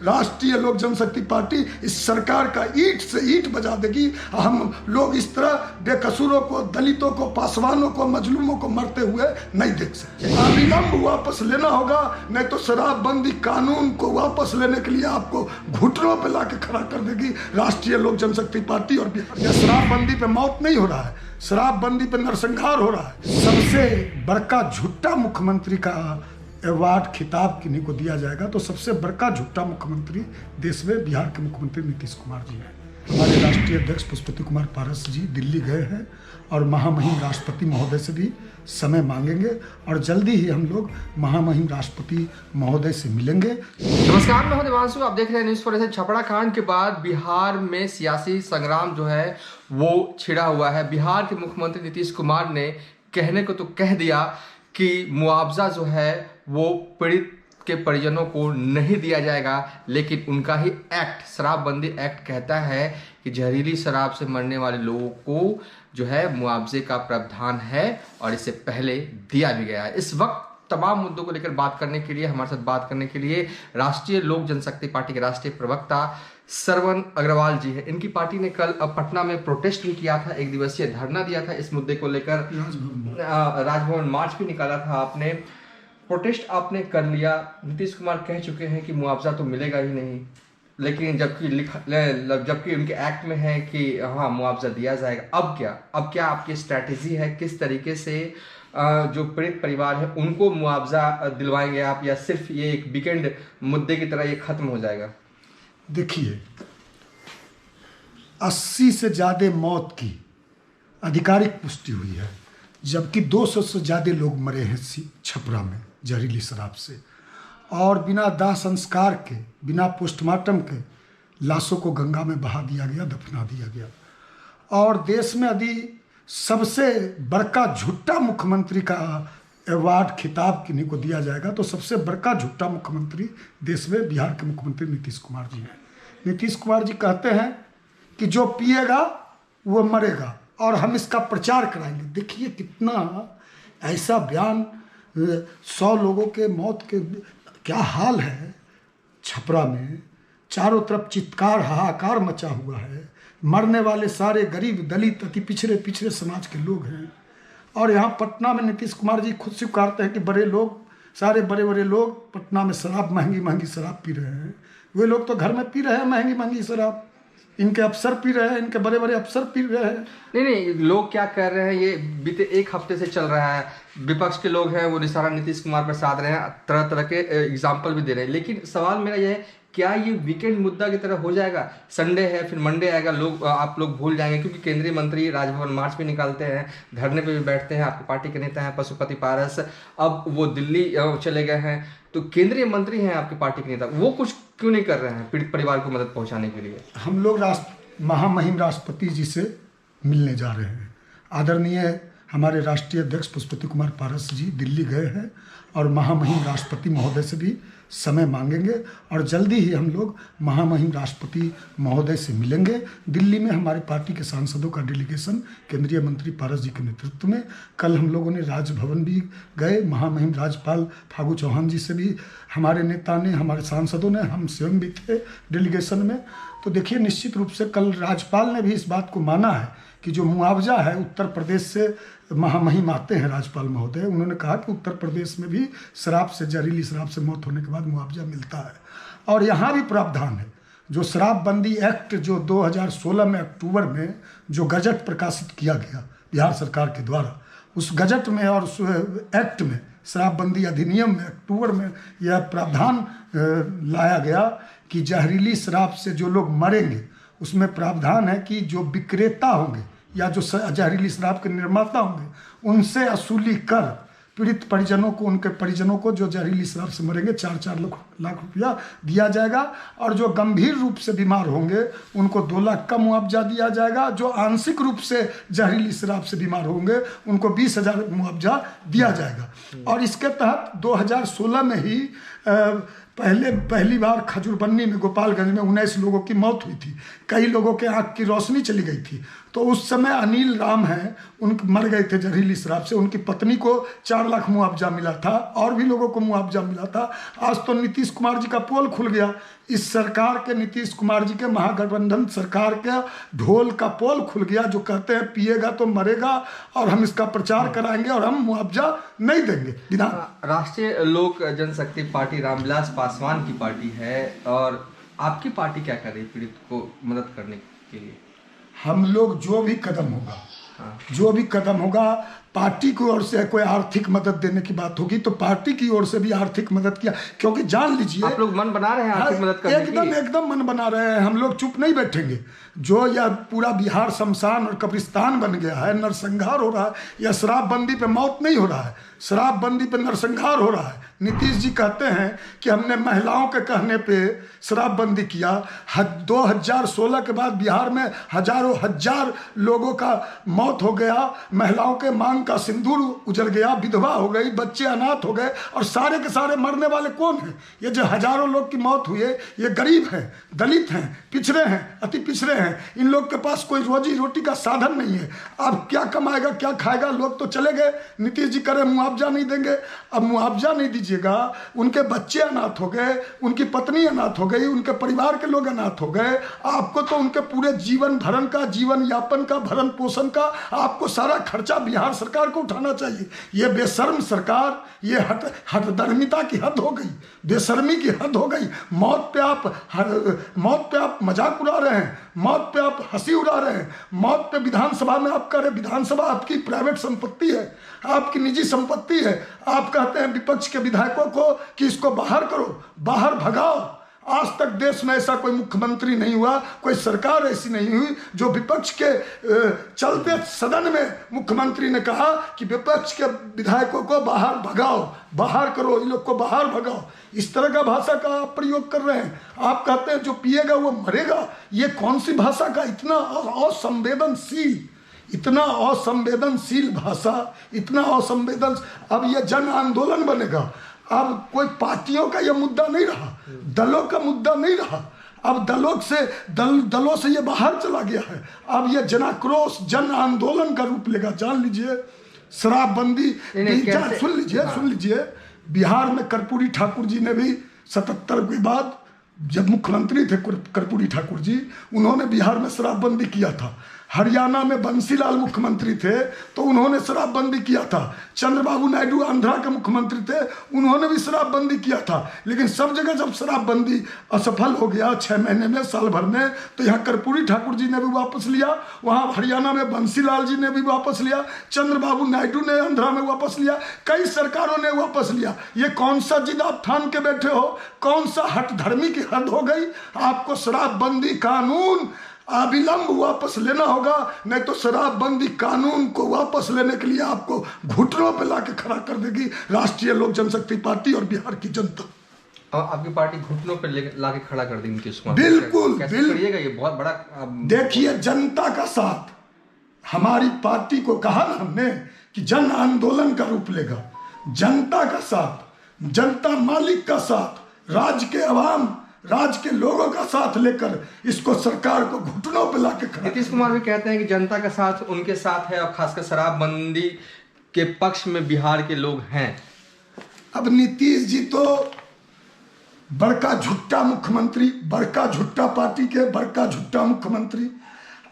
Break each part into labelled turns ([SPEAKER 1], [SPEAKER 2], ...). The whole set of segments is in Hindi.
[SPEAKER 1] राष्ट्रीय लोक जनशक्ति पार्टी इस सरकार का ईंट से ईंट बजा देगी। हम लोग इस तरह बेकसूरों को, दलितों को, पासवानों को, मजलूमों को मरते हुए नहीं देख सकते। अविलंब वापस लेना होगा, नहीं तो शराबबंदी कानून को वापस लेने के लिए आपको घुटनों पे लाके खड़ा कर देगी राष्ट्रीय लोक जनशक्ति पार्टी। और बिहार शराबबंदी पे मौत नहीं हो रहा है, शराबबंदी पे नरसंहार हो रहा है। सबसे बड़का झूठा मुख्यमंत्री का अवार्ड खिताब किन्हीं को दिया जाएगा तो सबसे बड़का झूठा मुख्यमंत्री देश में बिहार के मुख्यमंत्री नीतीश कुमार जी हैं। हमारे राष्ट्रीय अध्यक्ष पुष्पति कुमार पारस जी दिल्ली गए हैं और महामहिम राष्ट्रपति महोदय से भी समय मांगेंगे और जल्दी ही हम लोग महामहिम राष्ट्रपति महोदय से मिलेंगे।
[SPEAKER 2] नमस्कार, मैं हूं देवांशु, आप देख रहे हैं न्यूज़ फॉर एस। छपरा कांड के बाद बिहार में सियासी संग्राम जो है वो छिड़ा हुआ है। बिहार के मुख्यमंत्री नीतीश कुमार ने कहने को तो कह दिया कि मुआवजा जो है वो पीड़ित के परिजनों को नहीं दिया जाएगा, लेकिन उनका ही एक्ट, शराबबंदी एक्ट कहता है कि जहरीली शराब से मरने वाले लोगों को जो है मुआवजे का प्रावधान है और इससे पहले दिया भी गया है। इस वक्त तमाम मुद्दों को लेकर बात करने के लिए हमारे साथ बात करने के लिए राष्ट्रीय लोक जनशक्ति पार्टी के राष्ट्रीय प्रवक्ता श्रवण अग्रवाल जी है। इनकी पार्टी ने कल पटना में प्रोटेस्ट भी किया था, एक दिवसीय धरना दिया था इस मुद्दे को लेकर, राजभवन मार्च भी निकाला था आपने, प्रोटेस्ट आपने कर लिया। नीतीश कुमार कह चुके हैं कि मुआवजा तो मिलेगा ही नहीं, लेकिन जबकि उनके एक्ट में है कि हाँ मुआवजा दिया जाएगा। अब क्या आपकी स्ट्रैटेजी है? किस तरीके से जो पीड़ित परिवार है उनको मुआवजा दिलवाएंगे आप, या सिर्फ ये एक वीकेंड मुद्दे की तरह ये खत्म हो जाएगा?
[SPEAKER 1] देखिए, 80 से ज़्यादा मौत की आधिकारिक पुष्टि हुई है, जबकि 200 से ज़्यादा लोग मरे हैं छपरा में जहरीली शराब से, और बिना दाह संस्कार के, बिना पोस्टमार्टम के लाशों को गंगा में बहा दिया गया, दफना दिया गया। और देश में यदि सबसे बड़का झूठा मुख्यमंत्री का अवार्ड खिताब किन्हीं को दिया जाएगा तो सबसे बड़का झूठा मुख्यमंत्री देश में बिहार के मुख्यमंत्री नीतीश कुमार जी हैं। नीतीश कुमार जी कहते हैं कि जो पिएगा वो मरेगा और हम इसका प्रचार कराएंगे। देखिए कितना ऐसा बयान, 100 लोगों के मौत के क्या हाल है छपरा में, चारों तरफ चित्कार हाहाकार मचा हुआ है, मरने वाले सारे गरीब, दलित, अति पिछड़े समाज के लोग हैं। और यहाँ पटना में नीतीश कुमार जी खुद स्वीकारते हैं कि बड़े लोग, सारे बड़े लोग पटना में शराब, महंगी शराब पी रहे हैं। वे लोग तो घर में पी रहे हैं महंगी शराब, इनके अफसर पी रहे हैं, इनके बड़े अफसर पी रहे हैं।
[SPEAKER 2] नहीं, लोग क्या कर रहे हैं, ये बीते एक हफ्ते से चल रहा है। विपक्ष के लोग हैं वो निशाना नीतीश कुमार पर साध रहे हैं, तरह के एग्जाम्पल भी दे रहे हैं। लेकिन सवाल मेरा यह है, क्या ये वीकेंड मुद्दा की तरह हो जाएगा? संडे है, फिर मंडे आएगा, आप लोग भूल जाएंगे, क्योंकि केंद्रीय मंत्री राजभवन मार्च भी निकालते हैं, धरने पे भी बैठते हैं। आपकी पार्टी के नेता हैं पशुपति पारस, अब वो दिल्ली चले गए हैं, तो केंद्रीय मंत्री हैं आपकी पार्टी के नेता, वो कुछ क्यों नहीं कर रहे हैं पीड़ित परिवार को मदद पहुंचाने के लिए?
[SPEAKER 1] हम लोग महामहिम राष्ट्रपति जी से मिलने जा रहे हैं। आदरणीय हमारे राष्ट्रीय अध्यक्ष पुष्पति कुमार पारस जी दिल्ली गए हैं और महामहिम राष्ट्रपति महोदय से भी समय मांगेंगे और जल्दी ही हम लोग महामहिम राष्ट्रपति महोदय से मिलेंगे। दिल्ली में हमारी पार्टी के सांसदों का डेलीगेशन केंद्रीय मंत्री पारस जी के नेतृत्व में, कल हम लोगों ने राजभवन भी गए, महामहिम राज्यपाल फागू चौहान जी से भी हमारे नेता ने, हमारे सांसदों ने, हम स्वयं भी थे डेलीगेशन में। तो देखिए, निश्चित रूप से कल राज्यपाल ने भी इस बात को माना है कि जो मुआवजा है, उत्तर प्रदेश से महामहिम आते हैं राज्यपाल महोदय, उन्होंने कहा कि उत्तर प्रदेश में भी शराब से, जहरीली शराब से मौत होने के बाद मुआवजा मिलता है। और यहाँ भी प्रावधान है, जो शराबबंदी एक्ट जो 2016 में अक्टूबर में जो गजट प्रकाशित किया गया बिहार सरकार के द्वारा, उस गजट में और उस एक्ट में, शराबबंदी अधिनियम में अक्टूबर में यह प्रावधान लाया गया कि जहरीली शराब से जो लोग मरेंगे उसमें प्रावधान है कि जो विक्रेता होंगे या जो जहरीली शराब के निर्माता होंगे उनसे वसूली कर पीड़ित परिजनों को, उनके परिजनों को जो जहरीली शराब से मरेंगे 4-4 लाख रुपया दिया जाएगा। और जो गंभीर रूप से बीमार होंगे उनको 2 लाख का मुआवजा दिया जाएगा। जो आंशिक रूप से जहरीली शराब से बीमार होंगे उनको 20,000 मुआवजा दिया जाएगा। और इसके तहत 2016 में ही पहली बार खजूरबन्नी में गोपालगंज में 19 लोगों की मौत हुई थी, कई लोगों के आँख की रोशनी चली गई थी। तो उस समय अनिल राम हैं, उनके मर गए थे जहरीली शराब से, उनकी पत्नी को 4 लाख मुआवजा मिला था और भी लोगों को मुआवजा मिला था। आज तो नीतीश कुमार जी का पोल खुल गया, इस सरकार के नीतीश कुमार जी के महागठबंधन सरकार के ढोल का पोल खुल गया, जो कहते हैं पिएगा तो मरेगा और हम इसका प्रचार कराएंगे और हम मुआवजा नहीं देंगे।
[SPEAKER 2] राष्ट्रीय लोक जनशक्ति पार्टी रामविलास पासवान की पार्टी है, और आपकी पार्टी क्या कर रही है पीड़ित को मदद करने के लिए?
[SPEAKER 1] हम लोग जो भी कदम होगा पार्टी की ओर से, कोई आर्थिक मदद देने की बात होगी तो पार्टी की ओर से भी आर्थिक मदद किया, क्योंकि जान लीजिए
[SPEAKER 2] आप लोग मन बना रहे हैं आर्थिक मदद करने की?
[SPEAKER 1] एकदम मन बना रहे हैं। हम लोग चुप नहीं बैठेंगे। जो यह पूरा बिहार शमशान और कब्रिस्तान बन गया है, नरसंहार हो रहा है, या शराबबंदी पे मौत नहीं हो रहा है, शराबबंदी पे नरसंहार हो रहा है। नीतीश जी कहते हैं कि हमने महिलाओं के कहने पे शराबबंदी किया। 2016 के बाद बिहार में हजार लोगों का मौत हो गया, महिलाओं के मांग का सिंदूर उजड़ गया, विधवा हो गई, बच्चे अनाथ हो गए, और सारे के सारे मरने वाले कौन हैं? ये जो हजारों लोग की मौत हुई है, ये गरीब हैं, दलित हैं, पिछड़े हैं, अति पिछड़े हैं। इन लोग के पास कोई रोजी रोटी का साधन नहीं है। अब क्या कमाएगा, क्या खाएगा? लोग तो चले गए। नीतीश जी करे मुआवजा नहीं देंगे। अब मुआवजा नहीं दीजिएगा, उनके बच्चे अनाथ हो गए, उनकी पत्नी अनाथ हो गई, उनके परिवार के लोग अनाथ हो गए। आपको तो उनके पूरे जीवन भरण का, जीवन यापन का, भरण पोषण का, आपको सारा खर्चा बिहार सरकार को उठाना चाहिए। ये बेशर्म सरकार, ये हठधर्मिता की हद हो गई, बेशर्मी की हद हो गई। मौत पे आप मजाक उड़ा रहे हैं, मौत पे आप हंसी उड़ा रहे हैं, मौत पे विधानसभा में आप कह रहे, विधानसभा आपकी प्राइवेट संपत्ति है, आपकी निजी संपत्ति है। आप कहते हैं विपक्ष के विधायकों को कि इसको बाहर करो, बाहर भगाओ। आज तक देश में ऐसा कोई मुख्यमंत्री नहीं हुआ, कोई सरकार ऐसी नहीं हुई जो विपक्ष के चलते सदन में मुख्यमंत्री ने कहा कि विपक्ष के विधायकों को बाहर भगाओ, बाहर करो, इन लोग को बाहर भगाओ। इस तरह का भाषा का आप प्रयोग कर रहे हैं। आप कहते हैं जो पिएगा वो मरेगा। ये कौन सी भाषा का इतना इतना असंवेदनशील भाषा, इतना असंवेदन। अब ये जन आंदोलन बनेगा। अब कोई पार्टियों का यह मुद्दा नहीं रहा, दलों का मुद्दा नहीं रहा। अब दलों से ये बाहर चला गया है। अब ये जनाक्रोश, जन आंदोलन का रूप लेगा। जान लीजिए, शराबबंदी, सुन लीजिए, बिहार में कर्पूरी ठाकुर जी ने भी 77 के बाद, जब मुख्यमंत्री थे कर्पूरी ठाकुर जी, उन्होंने बिहार में शराबबंदी किया था। हरियाणा में बंसीलाल मुख्यमंत्री थे तो उन्होंने शराबबंदी किया था। चंद्रबाबू नायडू आंध्रा के मुख्यमंत्री थे, उन्होंने भी शराबबंदी किया था। लेकिन सब जगह जब शराबबंदी असफल हो गया 6 महीने में, साल भर में, तो यहाँ कर्पूरी ठाकुर जी ने भी वापस लिया, वहाँ हरियाणा में बंसीलाल जी ने भी वापस लिया, चंद्रबाबू नायडू ने आंध्रा में वापस लिया, कई सरकारों ने वापस लिया। ये कौन सा जिद आप ठान के बैठे हो? कौन सा हठधर्मी की हद हो गई? आपको शराबबंदी कानून अविलंब वापस लेना होगा, नहीं तो शराबबंदी कानून को वापस लेने के लिए आपको घुटनों पे लाके खड़ा कर देगी राष्ट्रीय लोक जनशक्ति पार्टी और बिहार की जनता।
[SPEAKER 2] और आपकी पार्टी घुटनों पे लाके खड़ा कर देगी नीतीश कुमार?
[SPEAKER 1] बिल्कुल,
[SPEAKER 2] करिएगा? ये बहुत बड़ा
[SPEAKER 1] देखिए, जनता का साथ, हमारी पार्टी को कहा ना हमने कि जन आंदोलन का रूप लेगा। जनता का साथ, जनता मालिक का साथ, राज्य के अवाम, राज्य के लोगों का साथ लेकर इसको सरकार को घुटनों पे लाके खड़ा।
[SPEAKER 2] नीतीश कुमार भी कहते हैं कि जनता का साथ उनके साथ है, और खासकर शराबबंदी के पक्ष में बिहार के लोग हैं।
[SPEAKER 1] अब नीतीश जी तो बड़का झुट्टा मुख्यमंत्री, बड़का झुट्टा पार्टी के बड़का झुट्टा मुख्यमंत्री।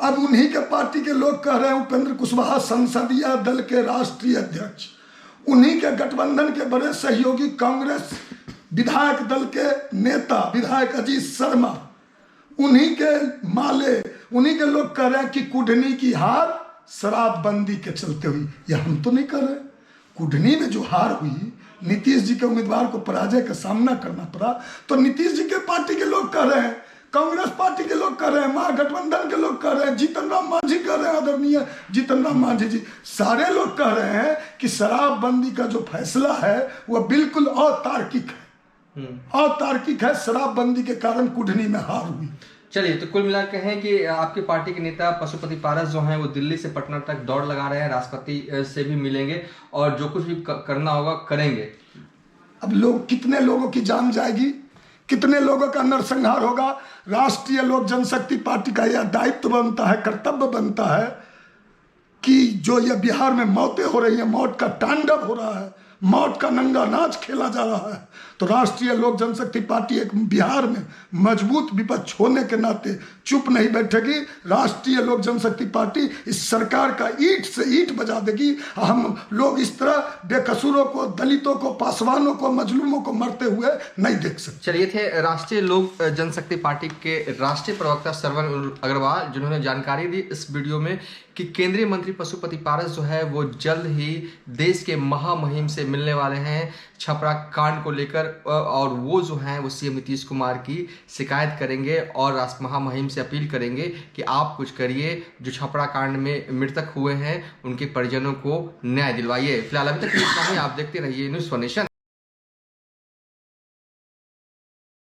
[SPEAKER 1] अब उन्हीं के पार्टी के लोग कह रहे हैं उपेंद्र कुशवाहा संसदीय दल के राष्ट्रीय अध्यक्ष, उन्हीं के गठबंधन के बड़े सहयोगी कांग्रेस विधायक दल के नेता विधायक अजीत शर्मा, उन्हीं के माले, उन्हीं के लोग कह रहे हैं कि कुढ़नी की हार शराबबंदी के चलते हुई। ये हम तो नहीं कर रहे। कुढ़नी में जो हार हुई, नीतीश जी के उम्मीदवार को पराजय का सामना करना पड़ा, तो नीतीश जी के पार्टी के लोग कह रहे हैं, कांग्रेस पार्टी के लोग कह रहे हैं, महागठबंधन के लोग कह रहे हैं, जीतन राम मांझी कह रहे हैं, आदरणीय जीतन राम मांझी जी, सारे लोग कह रहे हैं कि शराबबंदी का जो फैसला है वह बिल्कुल अतार्किक है, अतार्किक है। शराबबंदी के कारण कुढ़नी में हार हुई।
[SPEAKER 2] चलिए, तो कुल मिला के कहें कि आपकी पार्टी के नेता पशुपति पारस जो हैं वो दिल्ली से पटना तक दौड़ लगा रहे हैं, राष्ट्रपति से भी मिलेंगे और जो कुछ भी करना होगा करेंगे।
[SPEAKER 1] अब लोग, कितने लोगों की जान जाएगी, कितने लोगों का नरसंहार होगा। राष्ट्रीय लोक जनशक्ति पार्टी का यह दायित्व बनता है, कर्तव्य बनता है कि जो ये बिहार में मौतें हो रही हैं, मौत का तांडव हो रहा है, मौत का नंगा नाच खेला जा रहा है, तो राष्ट्रीय लोक जनशक्ति पार्टी एक बिहार में मजबूत विपक्ष होने के नाते चुप नहीं बैठेगी। राष्ट्रीय लोक जनशक्ति पार्टी इस सरकार का ईंट से ईंट बजा देगी। हम लोग इस तरह बेकसूरों को, दलितों को, पासवानों को, मजलूमों को मरते हुए नहीं देख सकते।
[SPEAKER 2] चलिए, थे राष्ट्रीय लोक जनशक्ति पार्टी के राष्ट्रीय प्रवक्ता श्रवण अग्रवाल, जिन्होंने जानकारी दी इस वीडियो में कि केंद्रीय मंत्री पशुपति पारस जो है वो जल्द ही देश के महामहिम से मिलने वाले हैं छपरा कांड को लेकर, और वो जो हैं वो सीएम नीतीश कुमार की शिकायत करेंगे और राष्ट्र महामहिम से अपील करेंगे कि आप कुछ करिए, जो छपरा कांड में मृतक हुए हैं उनके परिजनों को न्याय दिलवाइए। फिलहाल अभी तक इतना ही, आप देखते रहिए न्यूज़ फॉर नेशन।